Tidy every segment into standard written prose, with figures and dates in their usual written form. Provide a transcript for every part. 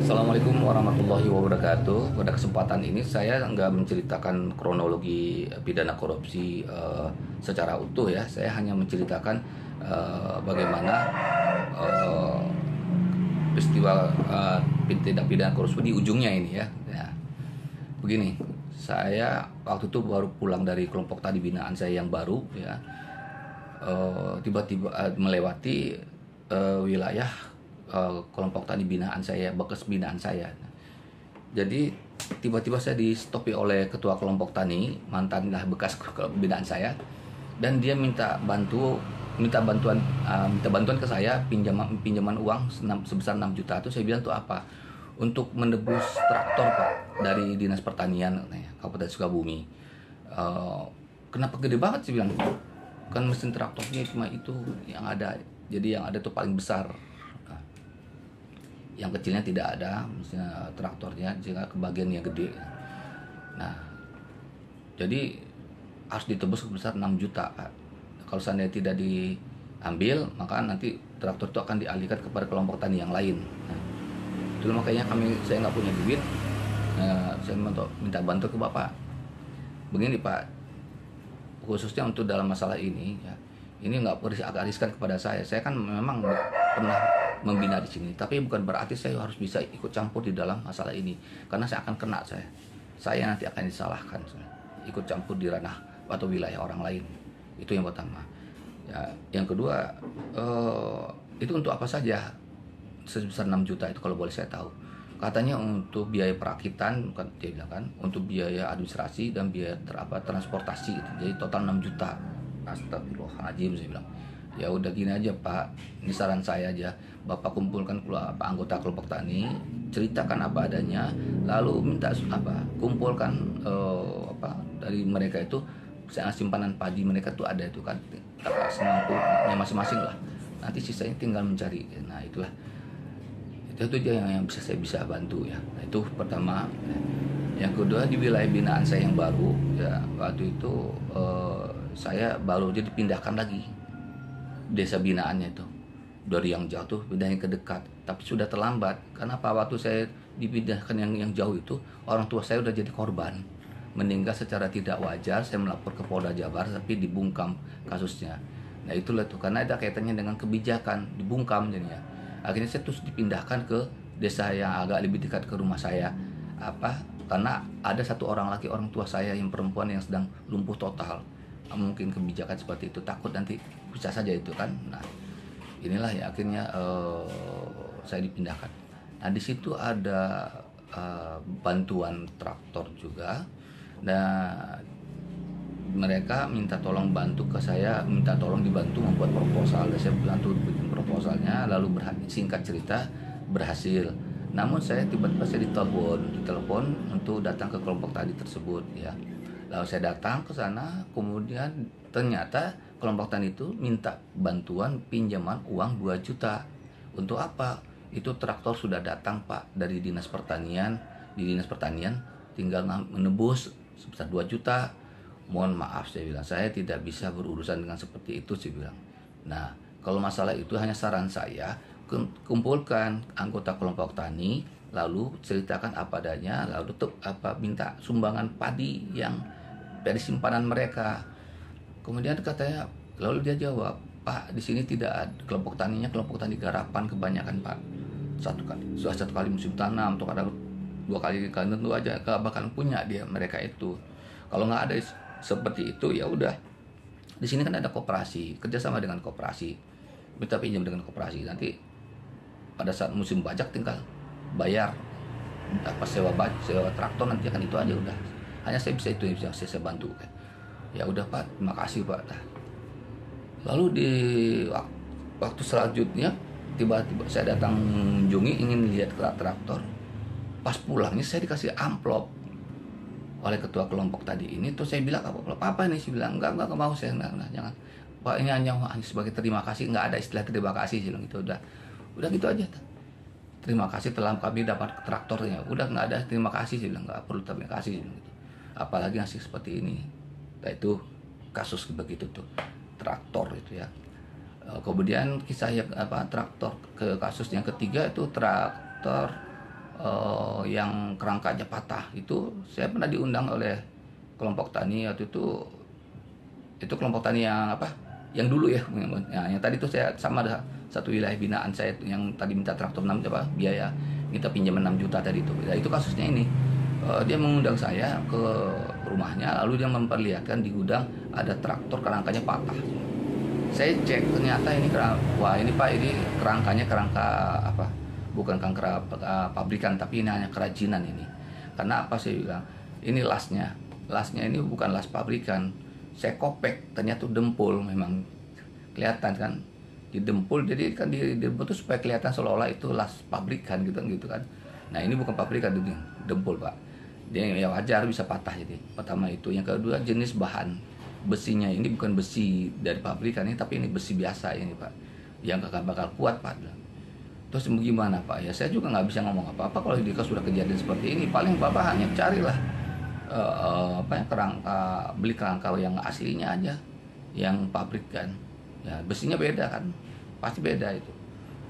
Assalamualaikum warahmatullahi wabarakatuh. Pada kesempatan ini saya nggak menceritakan kronologi pidana korupsi secara utuh ya. Saya hanya menceritakan bagaimana eh, peristiwa tindak pidana korupsi di ujungnya ini ya. Ya. Begini, saya waktu itu baru pulang dari kelompok tani binaan saya yang baru ya. Tiba-tiba melewati wilayah kelompok tani binaan saya, bekas binaan saya. Jadi tiba-tiba saya distopi oleh ketua kelompok tani, mantan lah bekas binaan saya, dan dia minta bantuan ke saya pinjaman uang sebesar 6 juta. Itu saya bilang tuh apa? Untuk menebus traktor Pak dari Dinas Pertanian katanya, Kabupaten Sukabumi. Kenapa gede banget sih bilang? Kan mesin traktornya cuma itu yang ada. Jadi yang ada tuh paling besar. Nah, yang kecilnya tidak ada, misalnya traktornya jika kebagian yang gede. Nah, jadi harus ditebus sebesar 6 juta Pak. Kalau seandainya tidak diambil, maka nanti traktor itu akan dialihkan kepada kelompok tani yang lain. Nah, itu makanya saya nggak punya duit. Saya minta bantu ke Bapak. Begini Pak, khususnya untuk dalam masalah ini ya, ini nggak perlu agak riskan kepada saya. Saya kan memang pernah membina di sini, tapi bukan berarti saya harus bisa ikut campur di dalam masalah ini, karena saya akan kena. Saya nanti akan disalahkan ikut campur di ranah atau wilayah orang lain. Itu yang pertama ya. Yang kedua, itu untuk apa saja sebesar 6 juta itu, kalau boleh saya tahu? Katanya untuk biaya perakitan, bukan, dia bilang kan, untuk biaya administrasi dan biaya transportasi gitu. Jadi total 6 juta. Astagfirullahaladzim, saya bilang. Ya udah gini aja Pak, ini saran saya aja. Bapak kumpulkan anggota kelompok tani, ceritakan apa adanya, lalu minta kumpulkan dari mereka itu simpanan padi mereka tuh ada itu kan, semampunya masing-masing lah. Nanti sisanya tinggal mencari. Nah itulah, itu aja yang saya bisa bantu ya. Nah, itu pertama. Yang kedua, di wilayah binaan saya yang baru ya, waktu itu saya baru aja dipindahkan lagi desa binaannya itu, dari yang jauh tuh pindahnya ke dekat, tapi sudah terlambat. Kenapa? Waktu saya dipindahkan yang jauh itu, orang tua saya udah jadi korban, meninggal secara tidak wajar. Saya melapor ke Polda Jabar, tapi dibungkam kasusnya. Nah itulah tuh, karena ada kaitannya dengan kebijakan, dibungkam jadinya. Akhirnya saya terus dipindahkan ke desa yang agak lebih dekat ke rumah saya. Karena ada satu orang lagi, orang tua saya yang perempuan yang sedang lumpuh total. Mungkin kebijakan seperti itu, takut nanti bisa saja itu kan. Nah inilah ya akhirnya saya dipindahkan. Nah di situ ada bantuan traktor juga. Nah mereka minta tolong bantu ke saya, minta tolong dibantu membuat proposal. Dan saya bantu bikin proposalnya, lalu singkat cerita berhasil. Namun saya tiba-tiba saya ditelepon untuk datang ke kelompok tani tersebut ya. Lalu saya datang ke sana, kemudian ternyata kelompok tani itu minta bantuan pinjaman uang 2 juta. Untuk apa? Itu traktor sudah datang Pak dari Dinas Pertanian. Di Dinas Pertanian tinggal menebus sebesar 2 juta. Mohon maaf, saya bilang, saya tidak bisa berurusan dengan seperti itu, saya bilang. Nah, kalau masalah itu hanya saran saya, kumpulkan anggota kelompok tani, lalu ceritakan apa adanya, lalu minta sumbangan padi yang dari simpanan mereka. Kemudian katanya, lalu dia jawab, Pak, di sini tidak ada kelompok taninya, kelompok tani garapan kebanyakan Pak. Satu kali musim tanam, atau ada 2 kali tentu aja bahkan punya dia mereka itu. Kalau nggak ada seperti itu ya udah, di sini kan ada koperasi, kerjasama dengan koperasi, minta pinjam dengan koperasi, nanti pada saat musim pajak tinggal bayar sewa traktor, nanti akan itu aja udah. Hanya saya bisa itu yang saya bantu. Ya udah Pak, terima kasih Pak. Lalu di waktu selanjutnya tiba-tiba saya datang mengunjungi, ingin lihat traktor. Pas pulangnya saya dikasih amplop oleh ketua kelompok tadi ini. Terus saya bilang, apa ini? Saya bilang enggak mau, saya enggak, jangan Pak, ini hanya sebagai terima kasih, nggak ada istilah terima kasih. Saya bilang gitu, udah gitu aja. Terima kasih telah kami dapat traktornya, udah nggak ada terima kasih. Saya bilang nggak perlu terima kasih gitu. Apalagi ngasih seperti ini. Nah itu kasus begitu tuh traktor itu ya. Kemudian kisah yang traktor, ke kasus yang ketiga itu traktor yang kerangkanya patah. Itu saya pernah diundang oleh kelompok tani waktu itu kelompok tani yang apa? Yang dulu ya, yang tadi tuh saya sama ada satu wilayah binaan saya yang tadi minta traktor 6 apa biaya minta pinjaman 6 juta tadi itu. Ya, itu kasusnya ini. Dia mengundang saya ke rumahnya, lalu dia memperlihatkan di gudang ada traktor kerangkanya patah. Saya cek ternyata ini wah ini Pak, ini kerangkanya kerangka apa? Bukan kerangka pabrikan, tapi ini hanya kerajinan ini. Karena apa saya bilang? Ini lasnya ini bukan las pabrikan. Saya kopek, ternyata dempul memang kelihatan kan, di dempul. Jadi kan di dempul itu supaya kelihatan seolah-olah itu las pabrikan gitu kan. Nah ini bukan pabrikan, ini dempul Pak. Dia ya wajar bisa patah. Jadi pertama itu, yang kedua jenis bahan besinya ini bukan besi dari pabrikan ini, tapi ini besi biasa ini Pak, yang gak bakal kuat Pak. Terus gimana Pak? Ya saya juga nggak bisa ngomong apa-apa kalau jika sudah kejadian seperti ini. Paling Bapak hanya carilah kerangka, beli kerangka yang aslinya aja, yang pabrikan. Ya besinya beda kan, pasti beda itu.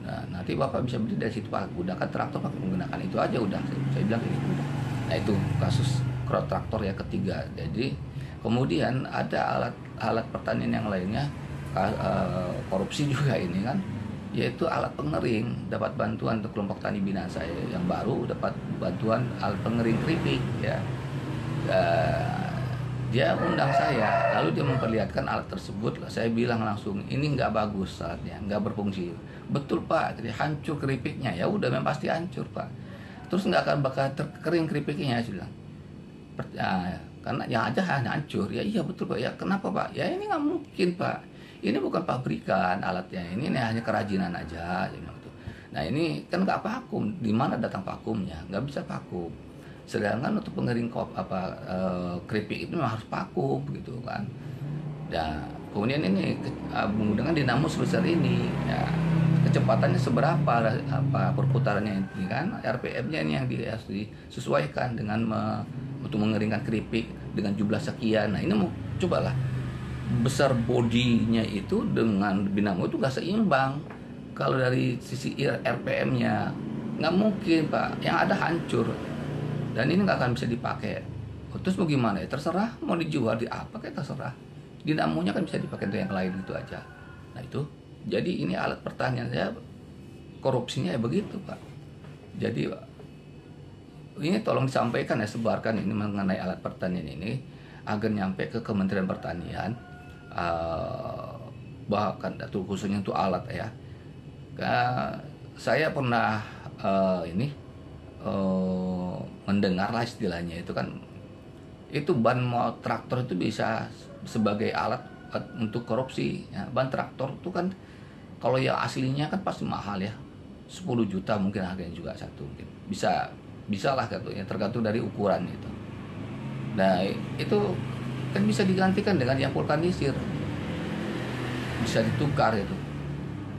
Nah nanti Bapak bisa beli dari situ Pak, gunakan traktor pakai menggunakan itu aja udah. Saya bilang gitu udah. Nah itu kasus crowd traktor ya ketiga. Jadi kemudian ada alat pertanian yang lainnya, korupsi juga ini kan, yaitu alat pengering. Dapat bantuan untuk kelompok tani binaan saya yang baru, dapat bantuan alat pengering keripik ya. Dia undang saya, lalu dia memperlihatkan alat tersebut. Saya bilang langsung, ini nggak bagus alatnya, nggak berfungsi. Betul Pak, jadi hancur keripiknya. Ya udah, memang pasti hancur Pak. Terus nggak akan bakal terkering keripiknya, saya bilang. Karena yang aja hanya hancur. Ya iya betul Pak. Ya kenapa Pak? Ya ini nggak mungkin Pak. Ini bukan pabrikan alatnya. Ini hanya kerajinan aja. Nah ini kan nggak vakum. Di mana datang vakumnya? Nggak bisa vakum. Sedangkan untuk pengering keripik itu memang harus vakum gitu kan. Dan kemudian ini menggunakan dinamo sebesar ini. Ya, kecepatannya seberapa perputarannya ini kan, RPM-nya ini yang harus disesuaikan dengan untuk mengeringkan keripik dengan jumlah sekian. Nah ini mau cobalah, besar bodinya itu dengan dinamo itu gak seimbang. Kalau dari sisi RPM-nya nggak mungkin Pak, yang ada hancur dan ini nggak akan bisa dipakai. Terus mau gimana ya, terserah mau dijual di apa kayak terserah. Dinamonya kan bisa dipakai untuk yang lain itu aja. Nah itu, jadi ini alat pertanian saya korupsinya ya begitu Pak. Jadi ini tolong disampaikan ya, sebarkan ini mengenai alat pertanian ini agar nyampe ke Kementerian Pertanian, bahkan khususnya untuk alat ya. Saya pernah mendengar lah istilahnya itu kan, itu ban traktor itu bisa sebagai alat untuk korupsi ya. Ban traktor itu kan kalau yang aslinya kan pasti mahal ya, 10 juta mungkin harganya juga satu, mungkin bisa lah katanya, tergantung dari ukuran itu. Nah itu kan bisa digantikan dengan yang vulkanisir, bisa ditukar itu.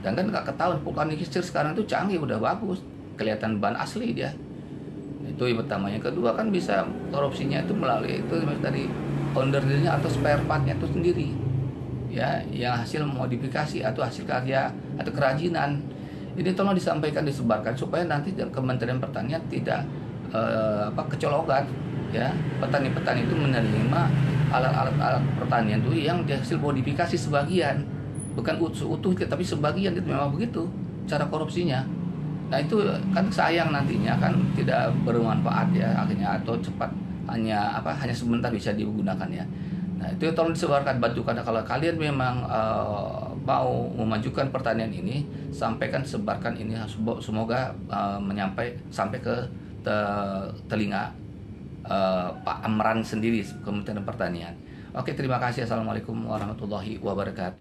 Dan kan nggak ketahuan vulkanisir sekarang itu canggih, udah bagus, kelihatan ban asli dia. Itu yang pertama. Yang kedua kan bisa korupsinya itu melalui itu dari onderdeelnya atau spare partnya itu sendiri ya, yang hasil modifikasi atau hasil karya atau kerajinan. Ini tolong disampaikan, disebarkan supaya nanti Kementerian Pertanian tidak kecolongan ya. Petani-petani itu menerima alat-alat pertanian itu yang hasil modifikasi sebagian, bukan utuh tapi sebagian, itu memang begitu cara korupsinya. Nah itu kan sayang, nantinya kan tidak bermanfaat ya akhirnya, atau cepat hanya sebentar bisa digunakan ya. Nah itu tolong disebarkan, bantu, karena kalau kalian memang mau memajukan pertanian ini, sampaikan, sebarkan ini, semoga sampai ke telinga Pak Amran sendiri, Kementerian Pertanian. Oke, terima kasih. Assalamualaikum warahmatullahi wabarakatuh.